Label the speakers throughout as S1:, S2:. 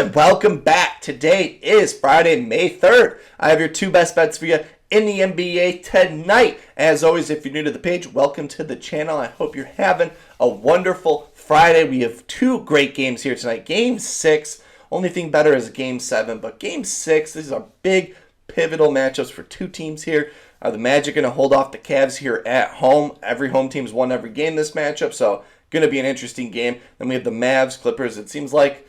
S1: gentlemen, welcome back. Today is Friday, May 3rd. I have your two best bets for you in the NBA tonight. As always, if you're new to the page, welcome to the channel. I hope you're having a wonderful Friday. We have two great games here tonight. Game 6, only thing better is Game 7, but Game 6, these are big, pivotal matchups for two teams here. Are the Magic going to hold off the Cavs here at home? Every home team's won every game this matchup, so going to be an interesting game. Then we have the Mavs, Clippers. It seems like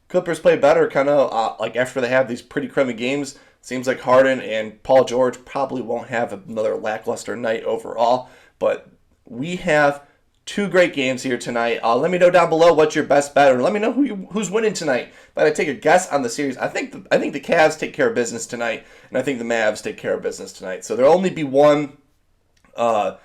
S1: Clippers play better kind of like after they have these pretty crummy games. Seems like Harden and Paul George probably won't have another lackluster night overall. But we have two great games here tonight. Let me know down below what's your best bet, or let me know who's winning tonight. But I take a guess on the series. I think the Cavs take care of business tonight, and I think the Mavs take care of business tonight. So there'll only be one. No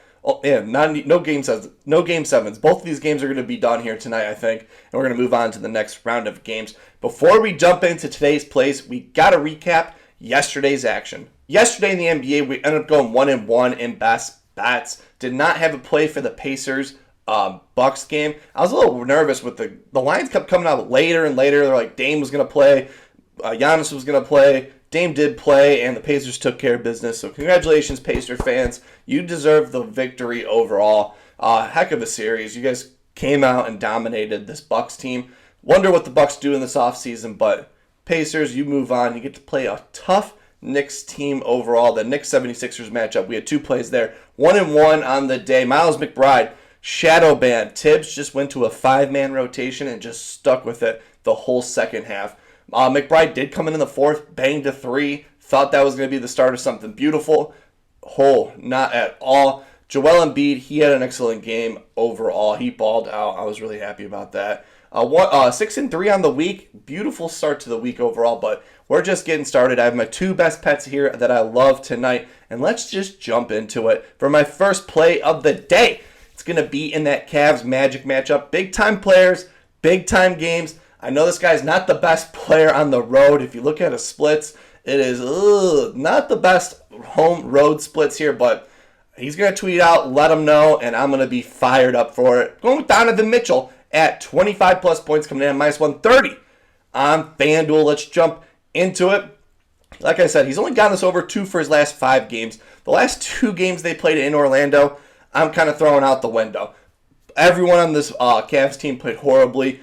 S1: game sevens. Both of these games are going to be done here tonight, I think, and we're going to move on to the next round of games. Before we jump into today's plays, we got to recap yesterday's action. Yesterday in the NBA, we ended up going 1-1 in best bets. Did not have a play for the Pacers Bucks game. I was a little nervous with the lines kept coming out later and later. They're like Dame was going to play, Giannis was going to play. Dame did play, and the Pacers took care of business. So congratulations, Pacer fans. You deserve the victory overall. Heck of a series. You guys came out and dominated this Bucks team. Wonder what the Bucks do in this offseason, but Pacers, you move on. You get to play a tough Knicks team overall. The Knicks 76ers matchup, we had two plays there. 1-1 on the day. Miles McBride, shadow ban. Tibbs just went to a 5-man rotation and just stuck with it the whole second half. McBride did come in the fourth, banged a 3. Thought that was going to be the start of something beautiful. Not at all. Joel Embiid, he had an excellent game overall. He balled out. I was really happy about that. 6-3 on the week. Beautiful start to the week overall, but we're just getting started. I have my two best bets here that I love tonight, and let's just jump into it. For my first play of the day, it's going to be in that Cavs Magic matchup. Big-time players, big-time games. I know this guy's not the best player on the road. If you look at his splits, it is not the best home-road splits here, but he's going to tweet out, let him know, and I'm going to be fired up for it. Going with Donovan Mitchell at 25-plus points, coming in at minus 130 on FanDuel. Let's jump into it. Like I said, he's only gotten us over 2 for his last 5 games. The last 2 games they played in Orlando, I'm kind of throwing out the window. Everyone on this Cavs team played horribly.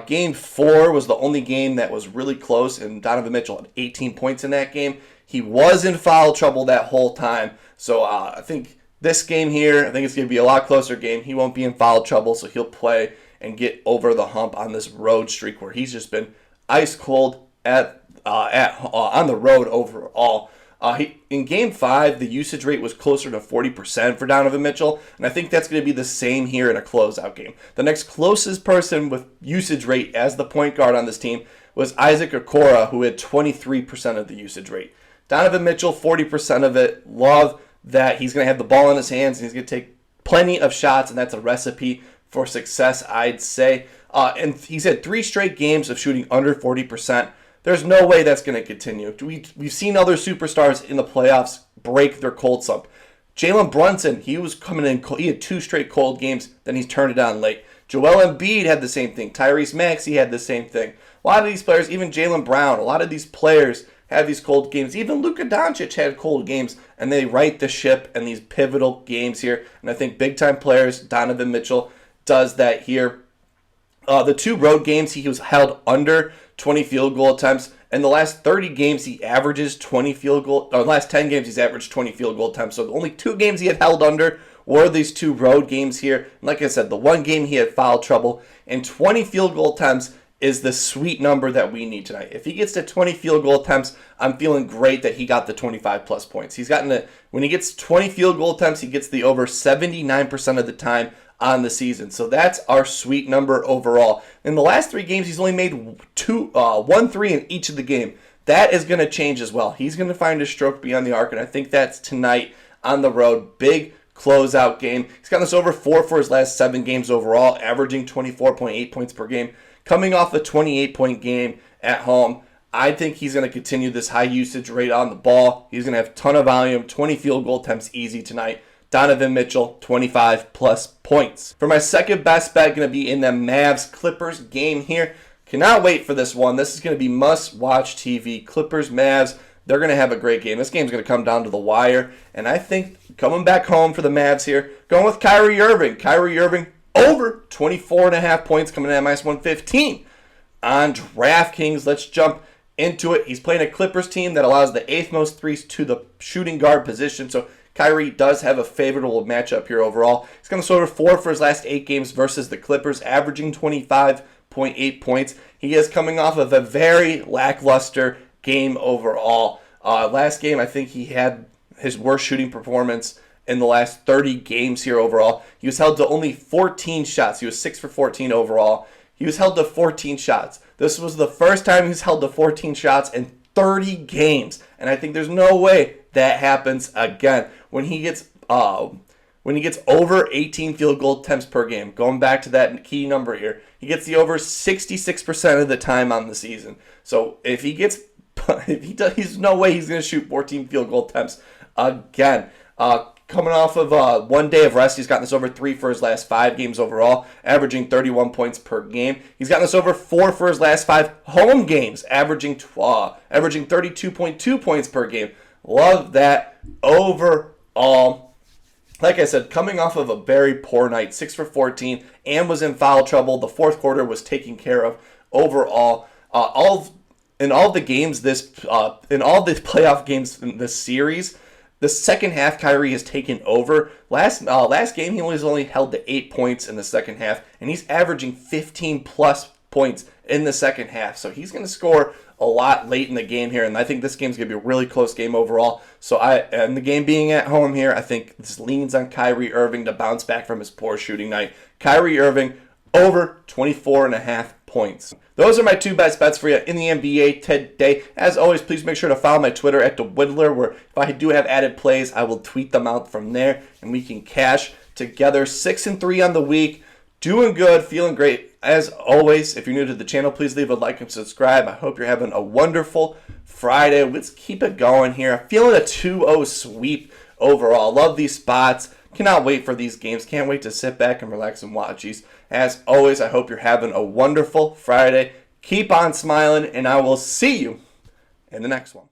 S1: Game 4 was the only game that was really close, and Donovan Mitchell had 18 points in that game. He was in foul trouble that whole time, so I think this game here, I think it's going to be a lot closer game. He won't be in foul trouble, so he'll play and get over the hump on this road streak where he's just been ice cold on the road overall. In Game 5, the usage rate was closer to 40% for Donovan Mitchell, and I think that's going to be the same here in a closeout game. The next closest person with usage rate as the point guard on this team was Isaac Okoro, who had 23% of the usage rate. Donovan Mitchell, 40% of it. Love that he's going to have the ball in his hands, and he's going to take plenty of shots, and that's a recipe for success, I'd say. And he's had 3 straight games of shooting under 40%. There's no way that's going to continue. We've seen other superstars in the playoffs break their cold slump. Jalen Brunson, he was coming in cold. He had 2 straight cold games, then he's turned it on late. Joel Embiid had the same thing. Tyrese Maxey had the same thing. A lot of these players, even Jaylen Brown, a lot of these players have these cold games. Even Luka Doncic had cold games, and they right the ship in these pivotal games here. And I think big-time players, Donovan Mitchell, does that here. The 2 road games, he was held under 20 field goal attempts. In the last 30 games, he averages 20 field goal. The last 10 games, he's averaged 20 field goal attempts. So the only 2 games he had held under were these 2 road games here. And like I said, the 1 game he had foul trouble. And 20 field goal attempts is the sweet number that we need tonight. If he gets to 20 field goal attempts, I'm feeling great that he got the 25-plus points. When he gets 20 field goal attempts, he gets the over 79% of the time on the season. So that's our sweet number overall. In the last 3 games, he's only made 1-3 in each of the game. That is going to change as well. He's going to find a stroke beyond the arc, and I think that's tonight on the road. Big closeout game. He's gotten us over 4 for his last 7 games overall, averaging 24.8 points per game. Coming off a 28-point game at home, I think he's going to continue this high usage rate on the ball. He's going to have a ton of volume, 20 field goal attempts easy tonight. Donovan Mitchell, 25-plus points. For my second best bet, going to be in the Mavs-Clippers game here. Cannot wait for this one. This is going to be must-watch TV. Clippers, Mavs, they're going to have a great game. This game's going to come down to the wire. And I think coming back home for the Mavs here, going with Kyrie Irving. Kyrie Irving over 24.5 points, coming in at -115 on DraftKings. Let's jump into it. He's playing a Clippers team that allows the 8th most threes to the shooting guard position. So Kyrie does have a favorable matchup here overall. He's going to score 4 for his last 8 games versus the Clippers, averaging 25.8 points. He is coming off of a very lackluster game overall. Last game, I think he had his worst shooting performance in the last 30 games here overall. He was held to only 14 shots. He was 6 for 14 overall. He was held to 14 shots. This was the first time he's held to 14 shots in 30 games. And I think there's no way that happens again. When he gets over 18 field goal attempts per game, going back to that key number here, he gets the over 66% of the time on the season. So if he gets, there's no way he's going to shoot 14 field goal attempts again. Coming off of 1 day of rest, he's gotten this over 3 for his last 5 games overall, averaging 31 points per game. He's gotten this over 4 for his last 5 home games, averaging 32.2 points per game. Love that overall. Like I said, coming off of a very poor night, 6 for 14, and was in foul trouble. The fourth quarter was taken care of overall. In all the playoff games in this series, the second half, Kyrie has taken over. Last game, he was only held to 8 points in the second half, and he's averaging 15-plus points in the second half. So he's going to score a lot late in the game here, and I think this game's going to be a really close game overall. So and the game being at home here, I think this leans on Kyrie Irving to bounce back from his poor shooting night. Kyrie Irving over 24.5 points. Those are my 2 best bets for you in the NBA today. As always, please make sure to follow my Twitter at @TheWhittler, where if I do have added plays, I will tweet them out from there, and we can cash together. 6-3 on the week. Doing good, feeling great. As always, if you're new to the channel, please leave a like and subscribe. I hope you're having a wonderful Friday. Let's keep it going here. I'm feeling a 2-0 sweep overall. Love these spots. Cannot wait for these games. Can't wait to sit back and relax and watch these. As always, I hope you're having a wonderful Friday. Keep on smiling, and I will see you in the next one.